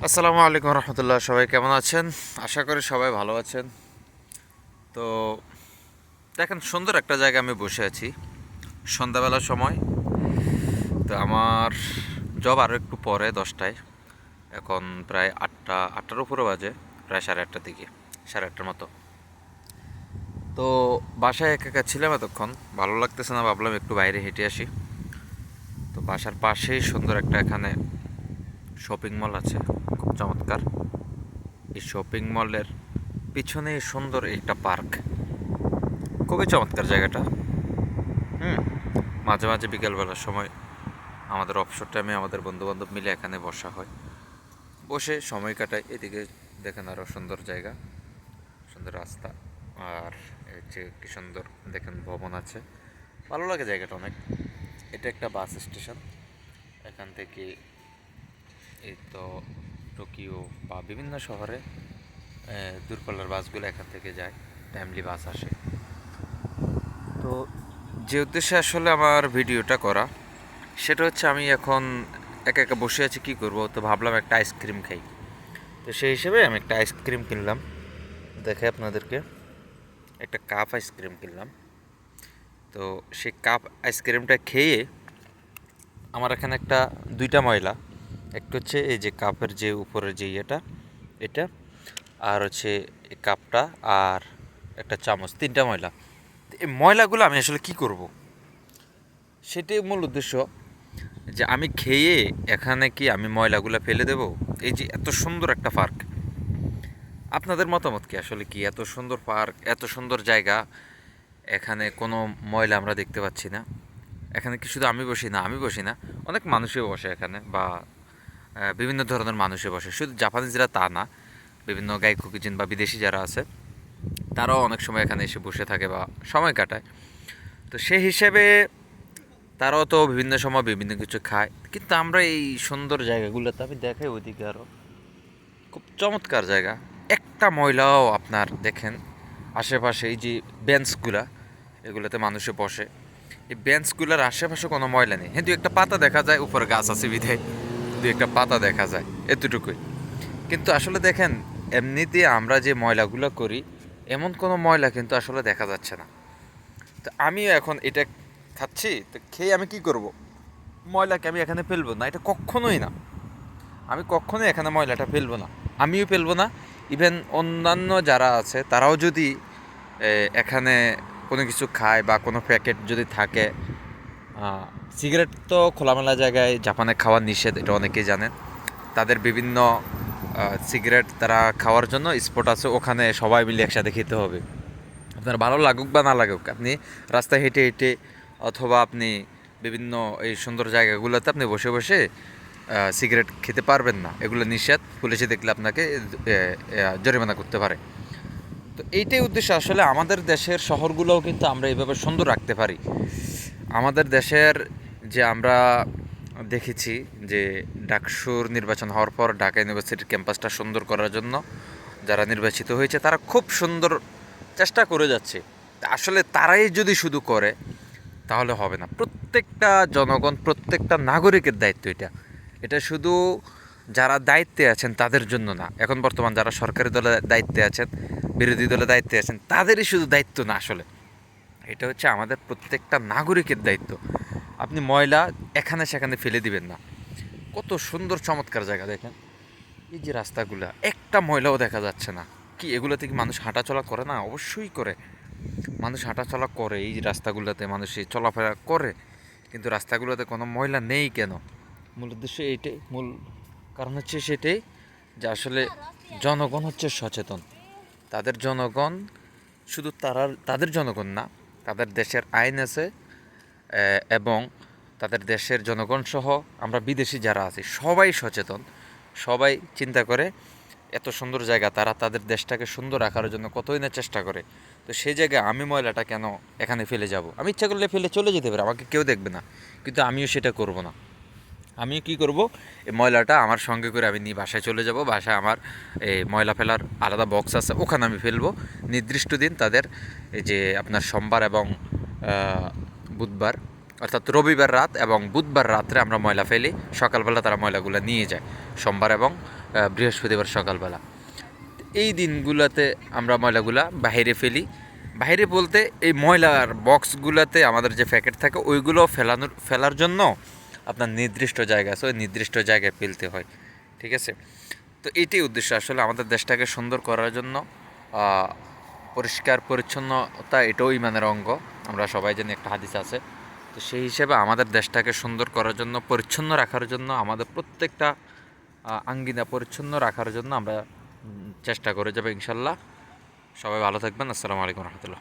আসসালামু আলাইকুম রহমতুল্লাহ। সবাই কেমন আছেন? আশা করি সবাই ভালো আছেন। তো দেখেন, সুন্দর একটা জায়গায় আমি বসে আছি সন্ধ্যাবেলার সময়। তো আমার জব আরও একটু পরে 10টায়, এখন প্রায় আটটার উপরে বাজে, প্রায় সাড়ে আটটার দিকে, সাড়ে আটটার মতো। তো বাসায় একা একা ছিলাম এতক্ষণ, ভালো লাগতেছে না, ভাবলাম একটু বাইরে হেঁটে আসি। তো বাসার পাশেই সুন্দর একটা এখানে শপিং মল আছে, খুব চমৎকার। এই শপিং মলের পিছনে সুন্দর একটা পার্ক, খুবই চমৎকার জায়গাটা। হুম, মাঝে মাঝে বিকেলবেলার সময় আমাদের অবসর টাইমে আমাদের বন্ধুবান্ধব মিলে এখানে বসা হয়, বসে সময় কাটায়। এদিকে দেখেন আরও সুন্দর জায়গা, সুন্দর রাস্তা, আর এই যে কি সুন্দর দেখেন ভবন আছে, ভালো লাগে জায়গাটা অনেক। এটা একটা বাস স্টেশন, এখান থেকে এই তো টোকিও বা বিভিন্ন শহরে দূরপাল্লার বাসগুলো এখান থেকে যায়, টাইমলি বাস আসে। তো যে উদ্দেশ্যে আসলে আমার ভিডিওটা করা, সেটা হচ্ছে আমি এখন একা একা বসে আছি, কী করব, তো ভাবলাম একটা আইসক্রিম খাই। তো সেই হিসেবে আমি একটা আইসক্রিম কিনলাম, দেখে আপনাদেরকে একটা কাপ আইসক্রিম কিনলাম। তো সেই কাপ আইসক্রিমটা খেয়ে আমার এখানে একটা দুইটা ময়লা, একটা হচ্ছে এই যে কাপের যে উপরের যে ইয়েটা, এটা, আর হচ্ছে এই কাপটা, আর একটা চামচ, তিনটা ময়লা। তো এই ময়লাগুলো আমি আসলে কি করব, সেটাই মূল উদ্দেশ্য। যে আমি খেয়ে এখানে কি আমি ময়লাগুলো ফেলে দেব? এই যে এত সুন্দর একটা পার্ক, আপনাদের মতামত কি? আসলে কি এত সুন্দর পার্ক, এত সুন্দর জায়গা, এখানে কোনো ময়লা আমরা দেখতে পাচ্ছি না। এখানে কি শুধু আমি বসি না, আমি বসি না, অনেক মানুষই বসে এখানে, বা বিভিন্ন ধরনের মানুষে বসে, শুধু জাপানিজরা তা না, বিভিন্ন গাইকুকিজিন বা বিদেশি যারা আছে তারাও অনেক সময় এখানে এসে বসে থাকে বা সময় কাটায়। তো সেই হিসেবে তারাও তো বিভিন্ন সময় বিভিন্ন কিছু খায়, কিন্তু আমরা এই সুন্দর জায়গাগুলোতে আমি দেখাই ওইদিকে আরও খুব চমৎকার জায়গা, একটা ময়লাও আপনার দেখেন আশেপাশে। এই যে বেঞ্চগুলা, এগুলোতে মানুষে বসে, এই বেঞ্চগুলোর আশেপাশে কোনো ময়লা নেই। হ্যাঁ, দু একটা পাতা দেখা যায়, উপরে গাছ আছে বিধায় দু একটা পাতা দেখা যায়, এতটুকুই। কিন্তু আসলে দেখেন, এমনিতে আমরা যে ময়লাগুলো করি, এমন কোনো ময়লা কিন্তু আসলে দেখা যাচ্ছে না। তো আমিও এখন এটা খাচ্ছি, তো খেয়ে আমি কি করব? ময়লাকে আমি এখানে ফেলবো না, এটা কখনোই না। আমি কখনোই এখানে ময়লাটা ফেলবো না, আমিও ফেলবো না। ইভেন অন্যান্য যারা আছে তারাও যদি এখানে কোনো কিছু খায় বা কোনো প্যাকেট যদি থাকে, সিগারেট তো খোলামেলা জায়গায় জাপানে খাওয়া নিষেধ, এটা অনেকেই জানেন। তাদের বিভিন্ন সিগারেট তারা খাওয়ার জন্য স্পট আছে, ওখানে সবাই মিলে একসাথে খেতে হবে। আপনার ভালো লাগুক বা না লাগুক, আপনি রাস্তায় হেঁটে হেঁটে অথবা আপনি বিভিন্ন এই সুন্দর জায়গাগুলোতে আপনি বসে বসে সিগারেট খেতে পারবেন না, এগুলো নিষেধ। পুলিশে দেখলে আপনাকে জরিমানা করতে পারে। তো এইটাই উদ্দেশ্য আসলে, আমাদের দেশের শহরগুলোও কিন্তু আমরা এইভাবে সুন্দর রাখতে পারি। আমাদের দেশের যে আমরা দেখেছি যে ডাকসুর নির্বাচন হওয়ার পর ঢাকা ইউনিভার্সিটির ক্যাম্পাসটা সুন্দর করার জন্য যারা নির্বাচিত হয়েছে তারা খুব সুন্দর চেষ্টা করে যাচ্ছে। আসলে তারাই যদি শুধু করে তাহলে হবে না, প্রত্যেকটা জনগণ, প্রত্যেকটা নাগরিকের দায়িত্ব এটা। এটা শুধু যারা দায়িত্বে আছেন তাদের জন্য না, এখন বর্তমান যারা সরকারি দলে দায়িত্বে আছেন, বিরোধী দলে দায়িত্বে আছেন, তাদেরই শুধু দায়িত্ব না, আসলে এটা হচ্ছে আমাদের প্রত্যেকটা নাগরিকের দায়িত্ব। আপনি ময়লা এখানে সেখানে ফেলে দিবেন না। কত সুন্দর চমৎকার জায়গা দেখেন, এই যে রাস্তাগুলা, একটা ময়লাও দেখা যাচ্ছে না। কি এগুলোতে কি মানুষ হাঁটাচলা করে না? অবশ্যই করে, মানুষ হাঁটাচলা করে, এই রাস্তাগুলোতে মানুষ চলাফেরা করে, কিন্তু রাস্তাগুলোতে কোনো ময়লা নেই কেন? মূল উদ্দেশ্য এইটাই, মূল কারণ হচ্ছে সেটাই, যে আসলে জনগণ হচ্ছে সচেতন। তাদের জনগণ, শুধু তাদের জনগণ না, তাদের দেশের আইন আছে, এবং তাদের দেশের জনগণ সহ আমরা বিদেশি যারা আছি সবাই সচেতন, সবাই চিন্তা করে এত সুন্দর জায়গা, তারা তাদের দেশটাকে সুন্দর রাখার জন্য কতই না চেষ্টা করে। তো সেই জায়গায় আমি ময়লাটা কেন এখানে ফেলে যাব? আমি ইচ্ছা করলে ফেলে চলে যেতে পারি, আমাকে কেউ দেখবে না, কিন্তু আমিও সেটা করব না। আমি কি করব, এই ময়লাটা আমার সঙ্গে করে আমি নিয়ে বাসায় চলে যাব। বাসায় আমার এই ময়লা ফেলার আলাদা বক্স আছে, ওখানে আমি ফেলবো। নির্দিষ্ট দিন তাদের, এই যে আপনার সোমবার এবং বুধবার, অর্থাৎ রবিবার রাত এবং বুধবার রাত্রে আমরা ময়লা ফেলি, সকালবেলা তারা ময়লাগুলো নিয়ে যায়। সোমবার এবং বৃহস্পতিবার সকালবেলা। এই দিনগুলোতে আমরা ময়লাগুলা বাইরে ফেলি। বাইরে বলতে এই ময়লার বক্সগুলোতে আমাদের যে প্যাকেট থাকে ওইগুলো ফেলার জন্য আপনার নির্দিষ্ট জায়গা আছে, ওই নির্দিষ্ট জায়গায় ফেলতে হয়। ঠিক আছে, তো এইটাই উদ্দেশ্য আসলে আমাদের দেশটাকে সুন্দর করার জন্য। পরিষ্কার পরিচ্ছন্নতা এটাও ইমানের অঙ্গ, আমরা সবাই জানি, একটা হাদিস আছে। তো সেই হিসেবে আমাদের দেশটাকে সুন্দর করার জন্য, পরিচ্ছন্ন রাখার জন্য, আমাদের প্রত্যেকটা আঙ্গিনা পরিচ্ছন্ন রাখার জন্য আমরা চেষ্টা করে যাবো ইনশাল্লাহ। সবাই ভালো থাকবেন। আসসালামু আলাইকুম রহমতুল্লাহ।